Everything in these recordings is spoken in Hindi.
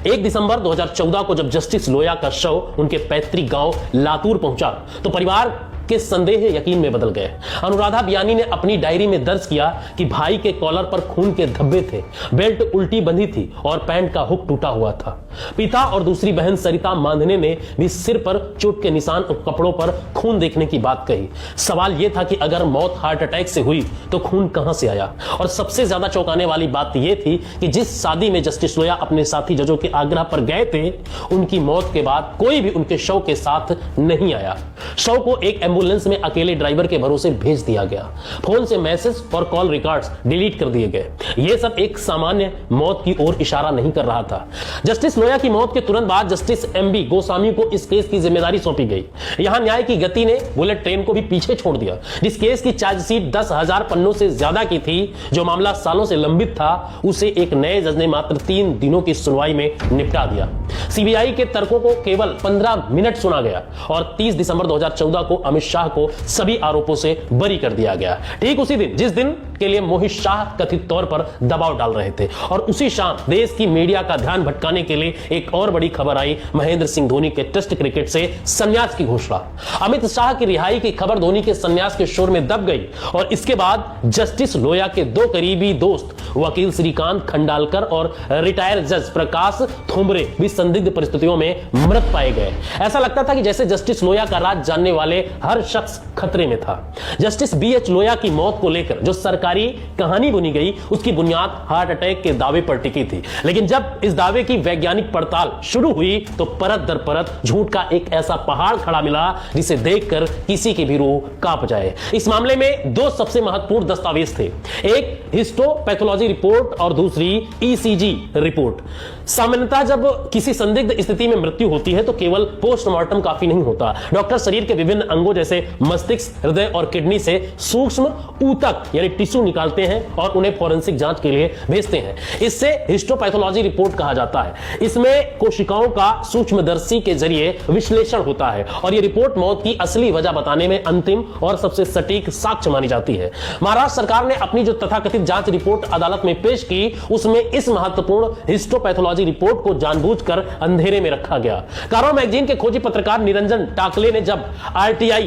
1 दिसंबर 2014 को जब जस्टिस लोया का शव उनके पैतृक गांव लातूर पहुंचा तो परिवार के संदेह यकीन में बदल गए। अनुराधा बियानी ने अपनी डायरी में दर्ज किया कि भाई के कॉलर पर खून के धब्बे थे, बेल्ट उल्टी बंधी थी और पैंट का हुक टूटा हुआ था। पिता और दूसरी बहन सरिता मांधने ने भी सिर पर चोट के निशान और कपड़ों पर खून देखने की बात कही। सवाल यह था कि अगर मौत हार्ट अटैक से हुई तो खून कहां से आया। और सबसे ज्यादा चौंकाने वाली बात यह थी कि जिस शादी में जस्टिस लोया अपने साथी जजों के आग्रह पर गए थे, उनकी मौत के बाद कोई भी उनके शव के साथ नहीं आया। शव को एक एम्बुलेंस में अकेले ड्राइवर के भरोसे भेज दिया गया। फोन से मैसेज और कॉल रिकॉर्ड्स डिलीट कर दिए गए। यह सब एक सामान्य मौत की ओर इशारा नहीं कर रहा था। जस्टिस लोया की मौत के तुरंत बाद जस्टिस एमबी गोस्वामी को इस केस की जिम्मेदारी सौंपी गई। यहां न्याय की गति ने बुलेट ट्रेन को भी पीछे छोड़ दिया। जिस केस की चार्जशीट 10,000 पन्नों से ज्यादा की थी, जो मामला सालों से लंबित था, उसे एक नए जज ने मात्र 3 दिनों की सुनवाई में निपटा दिया। सीबीआई के तर्कों को केवल 15 मिनट सुना गया और 30 दिसंबर 2014 को अमित शाह को सभी आरोपों से बरी कर दिया गया। ठीक उसी दिन जिस दिन के लिए मोहित शाह कथित तौर पर दबाव डाल रहे थे। और उसी शाम देश की मीडिया का ध्यान भटकाने के लिए एक और बड़ी खबर आई, महेंद्र सिंह धोनी के टेस्ट क्रिकेट से संन्यास की घोषणा। अमित शाह की रिहाई की खबर धोनी के संन्यास के शोर में दब गई और इसके बाद जस्टिस लोया के 2 करीबी दोस्त वकील श्रीकांत खंडालकर और रिटायर्ड जज प्रकाश थोमरे भी संदिग्ध परिस्थितियों में मृत पाए गए। ऐसा लगता था कि जैसे जस्टिस लोया का राज जानने वाले हर शख्स खतरे में था। जस्टिस BH लोया की मौत को लेकर जो सरकारी कहानी बुनी गई, उसकी बुनियाद हार्ट अटैक के दावे पर टिकी थी। लेकिन जब इस दावे की वैज्ञानिक पड़ताल शुरू हुई तो परत दर परत झूठ का एक ऐसा पहाड़ खड़ा मिला जिसे देखकर किसी की भी रूह कांप जाए। इस मामले में 2 सबसे महत्वपूर्ण दस्तावेज थे, एक हिस्टोपैथोलॉजी रिपोर्ट और दूसरी ECG रिपोर्ट। सामान्यतः जब किसी संदिग्ध स्थिति में मृत्यु होती है तो केवल पोस्टमार्टम काफी नहीं होता। डॉक्टर शरीर के विभिन्न अंगों जैसे मस्तिष्क, हृदय और किडनी से सूक्ष्म ऊतक यानी टिश्यू निकालते हैं और उन्हें फोरेंसिक जांच के लिए भेजते हैं। इससे हिस्टोपैथोलॉजी रिपोर्ट कहा जाता है। इसमें कोशिकाओं का सूक्ष्मदर्शी के जरिए विश्लेषण होता है और यह रिपोर्ट मौत की असली वजह बताने में अंतिम और सबसे सटीक साक्ष्य मानी जाती है। महाराष्ट्र सरकार ने अपनी जो तथाकथित जांच रिपोर्ट अदालत में पेश की, उसमें इस महत्वपूर्ण हिस्टोपैथोलॉजी रिपोर्ट को जानबूझकर अंधेरे में रखा गया। कारो मैगजीन के खोजी पत्रकार निरंजन टाकले ने जब RTI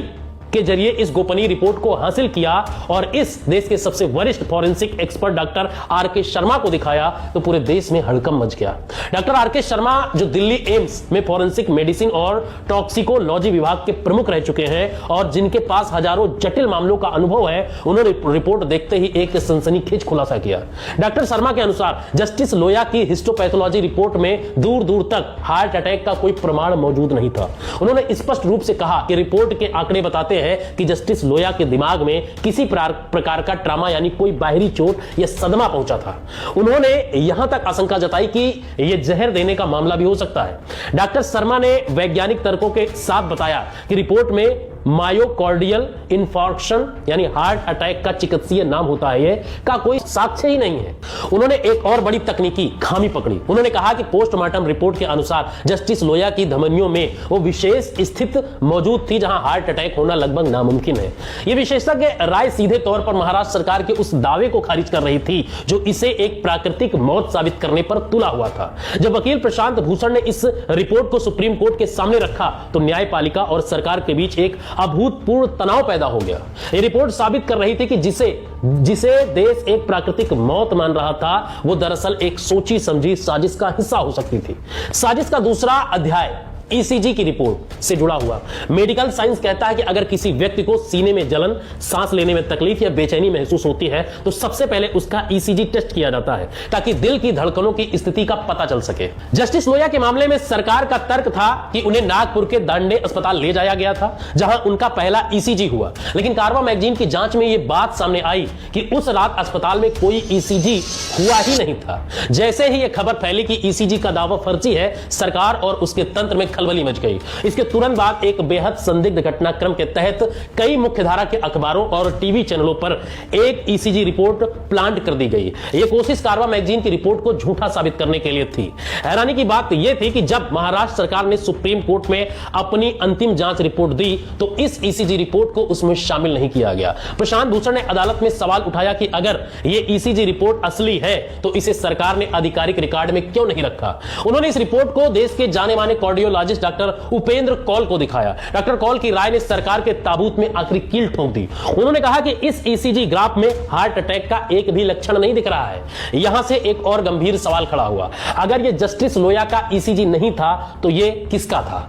के जरिए इस गोपनीय रिपोर्ट को हासिल किया और इस देश के सबसे वरिष्ठ forensic expert doctor RK Sharma को दिखाया तो पूरे देश में हड़कंप मच गया। डॉक्टर RK शर्मा जो दिल्ली एम्स में फॉरेंसिक मेडिसिन और टॉक्सिकोलॉजी विभाग के प्रमुख रह चुके हैं और जिनके पास हजारों जटिल मामलों का अनुभव है, उन्होंने रिपोर्ट देखते ही एक सनसनीखेज खुलासा किया। डॉक्टर शर्मा के अनुसार जस्टिस लोया की हिस्टोपैथोलॉजी रिपोर्ट में दूर दूर तक हार्ट अटैक का कोई प्रमाण मौजूद नहीं था। उन्होंने स्पष्ट रूप से कहा कि रिपोर्ट के आंकड़े बताते है कि जस्टिस लोया के दिमाग में किसी प्रकार का ट्रामा यानी कोई बाहरी चोट या सदमा पहुंचा था। उन्होंने यहां तक आशंका जताई कि यह जहर देने का मामला भी हो सकता है। डॉक्टर शर्मा ने वैज्ञानिक तर्कों के साथ बताया कि रिपोर्ट में मायोकार्डियल इंफार्क्शन यानी हार्ट अटैक का चिकित्सीय नाम होता है, ये का कोई साक्ष्य ही नहीं है। उन्होंने एक और बड़ी तकनीकी खामी पकड़ी। उन्होंने कहा कि पोस्टमार्टम रिपोर्ट के अनुसार जस्टिस लोया की धमनियों में वो विशेष स्थिति मौजूद थी जहां हार्ट अटैक होना लगभग नामुमकिन है। यह विशेषज्ञ राय सीधे तौर पर महाराष्ट्र सरकार के उस दावे को खारिज कर रही थी जो इसे एक प्राकृतिक मौत साबित करने पर तुला हुआ था। जब वकील प्रशांत भूषण ने इस रिपोर्ट को सुप्रीम कोर्ट के सामने रखा तो न्यायपालिका और सरकार के बीच एक अभूतपूर्व तनाव पैदा हो गया। यह रिपोर्ट साबित कर रही थी कि जिसे देश एक प्राकृतिक मौत मान रहा था, वो दरअसल एक सोची समझी साजिश का हिस्सा हो सकती थी। साजिश का दूसरा अध्याय ECG की रिपोर्ट से जुड़ा हुआ। मेडिकल साइंस कहता है कि अगर किसी व्यक्ति को सीने में जलन, सांस लेने में तकलीफ या बेचैनी महसूस होती है तो सबसे पहले उसका ECG टेस्ट किया जाता है ताकि दिल की धड़कनों की स्थिति का पता चल सके। जस्टिस लोया के मामले में सरकार का तर्क था कि उन्हें नागपुर के दांडे अस्पताल ले जाया गया था जहां उनका पहला ECG हुआ। लेकिन कार्वा मैगजीन की जांच में यह बात सामने आई कि उस रात अस्पताल में कोई ECG हुआ ही नहीं था। जैसे ही यह खबर फैली कि ECG का दावा फर्जी है, सरकार और उसके तंत्र में खलबली मच गई। इसके तुरंत बाद एक बेहद संदिग्ध घटनाक्रम के तहत कई मुख्यधारा के अखबारों और टीवी चैनलों पर एक ईसीजी रिपोर्ट प्लांट कर दी गई। यह कोशिश कारवा मैगजीन की रिपोर्ट को झूठा साबित करने के लिए थी। हैरानी की बात यह थी कि जब महाराष्ट्र सरकार ने सुप्रीम कोर्ट में अपनी अंतिम जांच रिपोर्ट दी तो इस ईसीजी रिपोर्ट को उसमें शामिल नहीं किया गया। प्रशांत भूषण ने अदालत में सवाल उठाया कि अगर यह ईसीजी रिपोर्ट असली है तो इसे सरकार ने आधिकारिक रिकॉर्ड में क्यों नहीं रखा। उन्होंने इस रिपोर्ट को देश के जाने माने कार्डियोलॉजिस्ट डॉक्टर उपेंद्र कौल को दिखाया। डॉक्टर कौल की राय ने सरकार के ताबूत में आखिरी कील ठोक दी। उन्होंने कहा कि इस ईसीजी ग्राफ में हार्ट अटैक का एक भी लक्षण नहीं दिख रहा है। यहां से एक और गंभीर सवाल खड़ा हुआ, अगर यह जस्टिस लोया का ईसीजी नहीं था तो यह किसका था।